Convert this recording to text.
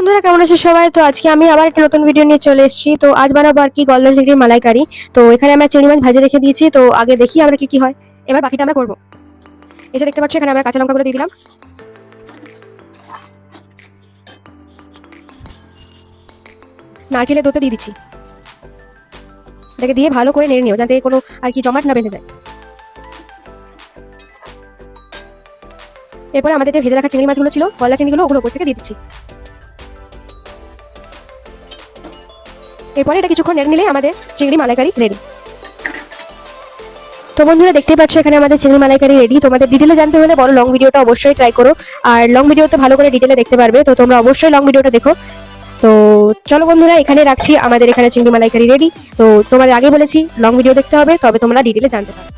বন্ধুরা, কেমন আছো সবাই? তো আজকে আমি আবার একটা নতুন ভিডিও নিয়ে চলে এসেছি। তো আজ বানাবো আর কি গলদা চিংড়ির মালাইকারি। তো এখানে আমরা চিংড়ি মাছ ভাজে রেখে দিয়েছি। তো আগে দেখি আমরা কি কি হয়, এবার বাকিটা আমরা করবো। এই যে দেখতে পাচ্ছ, এখানে আমরা কাঁচা লঙ্কাগুলো দিয়ে দিলাম, নারকেলের দুধটা দিয়ে দিচ্ছি। এটাকে দিয়ে ভালো করে নেড়ে নিও, যাতে কোনো আর কি জমাট না বেঁধে যায়। এরপরে আমাদের যে ভেজে রাখা চিংড়ি মাছগুলো ছিল, গলদা চিংড়িগুলো, ওগুলো উপর থেকে দিয়ে দিচ্ছি। এরপরে এটা কিছুক্ষণ নেড়ে নিলে আমাদের চিংড়ি মালাইকারি রেডি। তো বন্ধুরা, দেখতেই পাচ্ছ এখানে আমাদের চিংড়ি মালাইকারি রেডি। তোমাদের ডিটেলে জানতে হলে বড় লং ভিডিওটা অবশ্যই ট্রাই করো, আর লং ভিডিওতে ভালো করে ডিটেলে দেখতে পারবে। তো তোমরা অবশ্যই লং ভিডিওটা দেখো। তো চলো বন্ধুরা, এখানে রাখছি, আমাদের এখানে চিংড়ি মালাইকারি রেডি। তো তোমাদের আগে বলেছি লং ভিডিও দেখতে হবে, তবে তোমরা ডিটেলে জানতে পারবে।